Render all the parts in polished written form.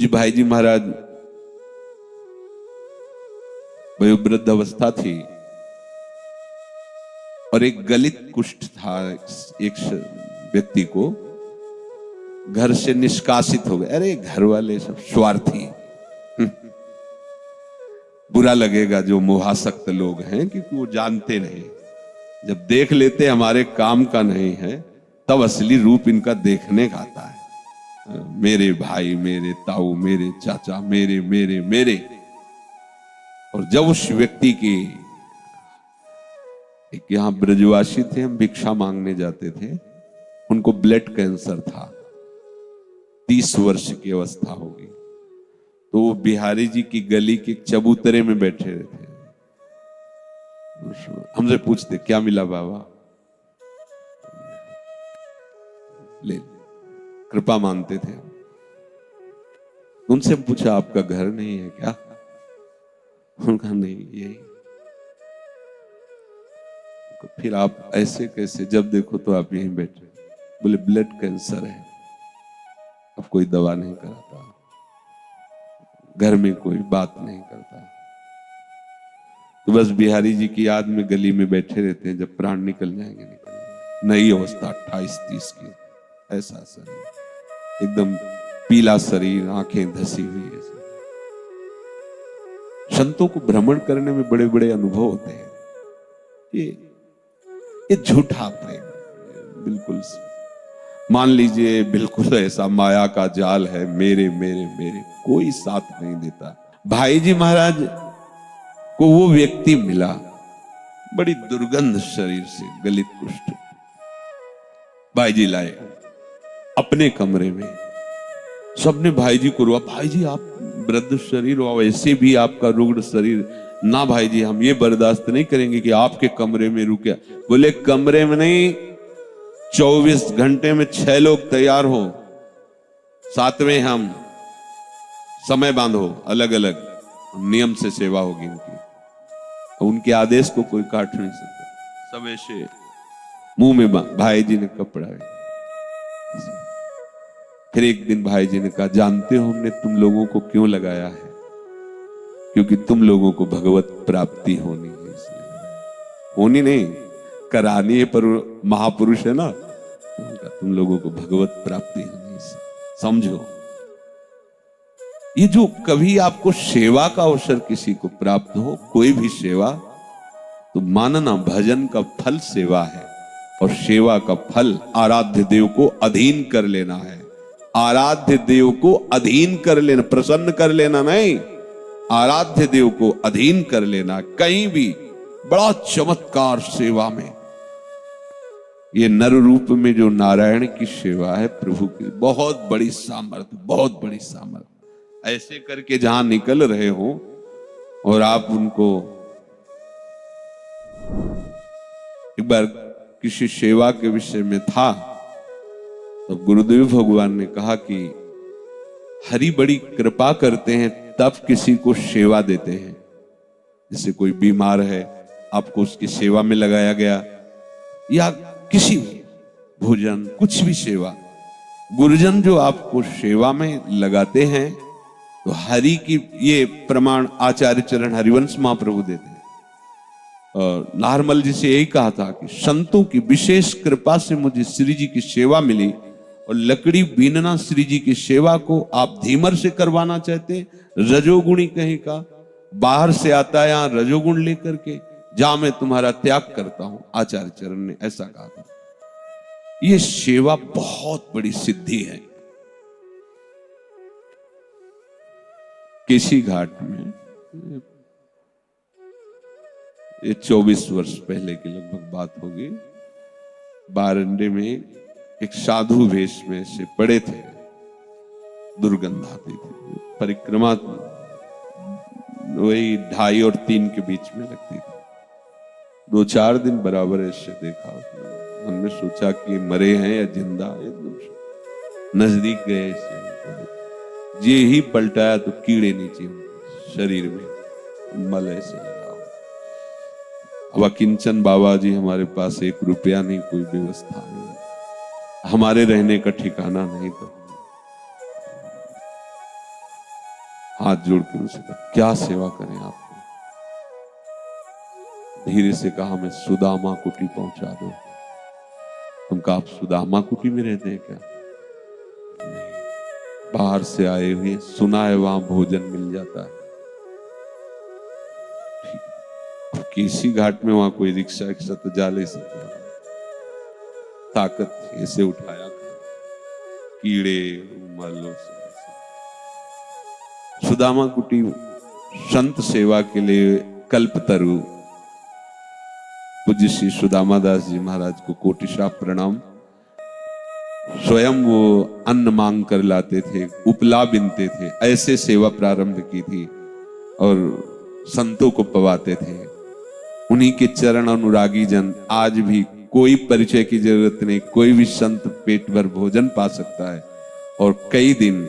पूज्य भाई जी महाराज वयोवृद्ध अवस्था थी और एक गलित कुष्ठ था। एक व्यक्ति को घर से निष्कासित हो गए। अरे घर वाले सब स्वार्थी, बुरा लगेगा जो मोहासक्त लोग हैं, क्योंकि वो जानते नहीं, जब देख लेते हमारे काम का नहीं है तब असली रूप इनका देखने का आता है। मेरे भाई, मेरे ताऊ, मेरे चाचा, मेरे मेरे मेरे। और जब उस व्यक्ति की, एक यहां ब्रजवासी थे, हम भिक्षा मांगने जाते थे, उनको ब्लड कैंसर था, 30 वर्ष की अवस्था होगी। तो वो बिहारी जी की गली के चबूतरे में बैठे थे। हमसे पूछते क्या मिला बाबा, ले कृपा मानते थे। उनसे पूछा आपका घर नहीं है क्या? उनका नहीं, यही। फिर आप ऐसे कैसे, जब देखो तो आप यहीं बैठे? बोले ब्लड कैंसर है, अब कोई दवा नहीं कराता, घर में कोई बात नहीं करता, तो बस बिहारी जी की याद में गली में बैठे रहते हैं। जब प्राण निकल जाएंगे निकल। नई अवस्था 28-30 की, ऐसा शरीर, एकदम पीला शरीर, आंखें धसी हुई ऐसे। संतों को भ्रमण करने में बड़े बड़े अनुभव होते हैं। ये झूठा प्रेम, बिल्कुल। मान लीजिए बिल्कुल ऐसा माया का जाल है, मेरे मेरे मेरे, कोई साथ नहीं देता। भाई जी महाराज को वो व्यक्ति मिला, बड़ी दुर्गंध शरीर से, गलित कुष्ठ। भाई जी लाए अपने कमरे में, सबने भाई जी को रोआ, भाई जी आप वृद्ध शरीर हो, वैसे भी आपका रुग्ण शरीर, ना भाई जी हम ये बर्दाश्त नहीं करेंगे कि आपके कमरे में रुके। बोले कमरे में नहीं, 24 घंटे में 6 लोग तैयार हो, 7वें हम, समय बांधो, अलग अलग नियम से सेवा होगी इनकी। उनके आदेश को कोई काट नहीं सकता। सब ऐसे मुंह में भाई जी ने कपड़ा। फिर एक दिन भाई जी ने कहा, जानते हो हमने तुम लोगों को क्यों लगाया है? क्योंकि तुम लोगों को भगवत प्राप्ति होनी है, इसलिए। होनी नहीं, करानी है, पर महापुरुष है ना, तुम लोगों को भगवत प्राप्ति होनी है, समझो। ये जो कभी आपको सेवा का अवसर किसी को प्राप्त हो, कोई भी सेवा, तो मानना भजन का फल सेवा है, और सेवा का फल आराध्य देव को अधीन कर लेना है। आराध्य देव को अधीन कर लेना, प्रसन्न कर लेना नहीं, आराध्य देव को अधीन कर लेना। कहीं भी बड़ा चमत्कार सेवा में, ये नर रूप में जो नारायण की सेवा है प्रभु की, बहुत बड़ी सामर्थ्य, बहुत बड़ी सामर्थ्य। ऐसे करके जहां निकल रहे हो और आप उनको, एक बार किसी सेवा के विषय में था, तो गुरुदेव भगवान ने कहा कि हरि बड़ी कृपा करते हैं तब किसी को सेवा देते हैं। जैसे कोई बीमार है, आपको उसकी सेवा में लगाया गया, या किसी भोजन, कुछ भी सेवा, गुरुजन जो आपको सेवा में लगाते हैं, तो हरि की, ये प्रमाण आचार्य चरण हरिवंश महाप्रभु देते हैं। और नारमल जी से यही कहा था कि संतों की विशेष कृपा से मुझे श्री जी की सेवा मिली, और लकड़ी बीनना श्री जी की सेवा को आप धीमर से करवाना चाहते, रजोगुणी कहीं का, बाहर से आता है यहां रजोगुण लेकर के, जा मैं तुम्हारा त्याग करता हूं। आचार्य चरण ने ऐसा कहा था। यह सेवा बहुत बड़ी सिद्धि है। केसी घाट में, ये 24 वर्ष पहले की लगभग बात होगी, बारंडे में एक साधु वेश में से पड़े थे, दुर्गंध आती थी, परिक्रमा वही 2:30 और 3 के बीच में लगती थी। 2-4 दिन बराबर ऐसे देखा, मन में सोचा कि मरे हैं या जिंदा। एकदम नजदीक गए ऐसे, ये ही पलटाया तो कीड़े नीचे शरीर में, मल ऐसे लगा। अब अकिंचन बाबा जी हमारे पास 1 रुपया नहीं, कोई व्यवस्था नहीं, हमारे रहने का ठिकाना नहीं, तो हाथ जोड़ के उनसे कहा क्या सेवा करें आपको। धीरे से कहा मैं सुदामा कुटी पहुंचा दो। तुम कहा आप सुदामा कुटी में रहते हैं क्या? बाहर से आए हुए, सुना है वहां भोजन मिल जाता है। केसी घाट में वहां कोई रिक्शा रिक्शा तो जा ले सकता, ताकत ऐसे उठाया कीड़े मालो। सुदामा कुटी संत सेवा के लिए कल्पतरु पूज्य श्री सुदामा दास जी महाराज को कोटिशा प्रणाम। स्वयं वो अन्न मांग कर लाते थे, उपला बिनते थे, ऐसे सेवा प्रारंभ की थी और संतों को पवाते थे। उन्हीं के चरण अनुरागी जन आज भी कोई परिचय की जरूरत नहीं, कोई भी संत पेट भर भोजन पा सकता है और कई दिन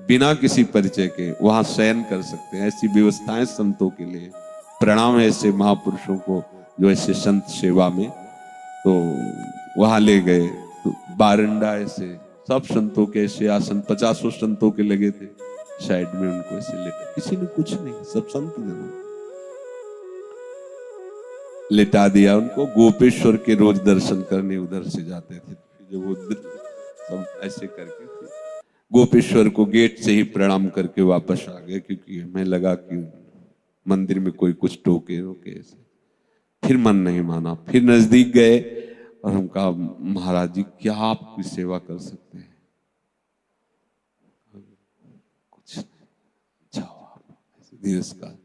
बिना किसी परिचय के वहां शयन कर सकते हैं। ऐसी व्यवस्थाएं संतों के लिए। प्रणाम है ऐसे महापुरुषों को जो ऐसे संत सेवा में। तो वहां ले गए तो बारंडा ऐसे सब संतों के ऐसे आसन 50 संतों के लगे थे, साइड में उनको ऐसे लेटा, किसी ने कुछ नहीं, सब संत जनों लेटा दिया उनको। गोपेश्वर के रोज दर्शन करने उधर से जाते थे, जब वो सब ऐसे करके गोपेश्वर को गेट से ही प्रणाम करके वापस आ गए, क्योंकि हमें लगा कि मंदिर में कोई कुछ टोके रोके ऐसे। फिर मन नहीं माना, फिर नजदीक गए और हम कहा महाराज जी क्या आपकी सेवा कर सकते हैं? कुछ नहीं, जाओ आप। दिवस का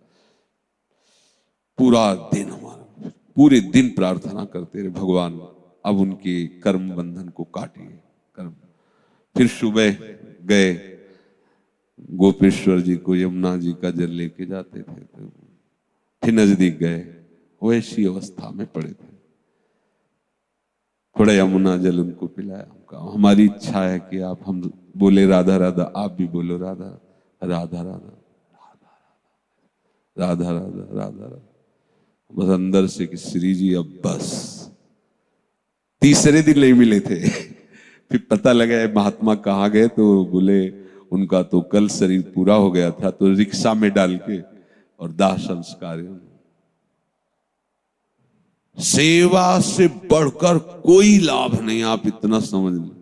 पूरा दिन हमारा, पूरे दिन प्रार्थना करते रहे भगवान अब उनके कर्म बंधन को काटिए कर्म। फिर सुबह गए गोपेश्वर जी को यमुना जी का जल लेके जाते थे, तो फिर नजदीक गए, वैसी अवस्था में पड़े थे। थोड़ा यमुना जल उनको पिलाया, कहा हमारी इच्छा है कि आप, हम बोले राधा राधा, आप भी बोलो राधा राधा राधा राधा राधा राधा राधा। बस अंदर से कि श्री जी अब बस। तीसरे दिन नहीं मिले थे। फिर पता लगा महात्मा कहाँ गए, तो बोले उनका तो कल शरीर पूरा हो गया था, तो रिक्शा में डाल के और दाह संस्कार। सेवा से बढ़कर कोई लाभ नहीं, आप इतना समझ लें।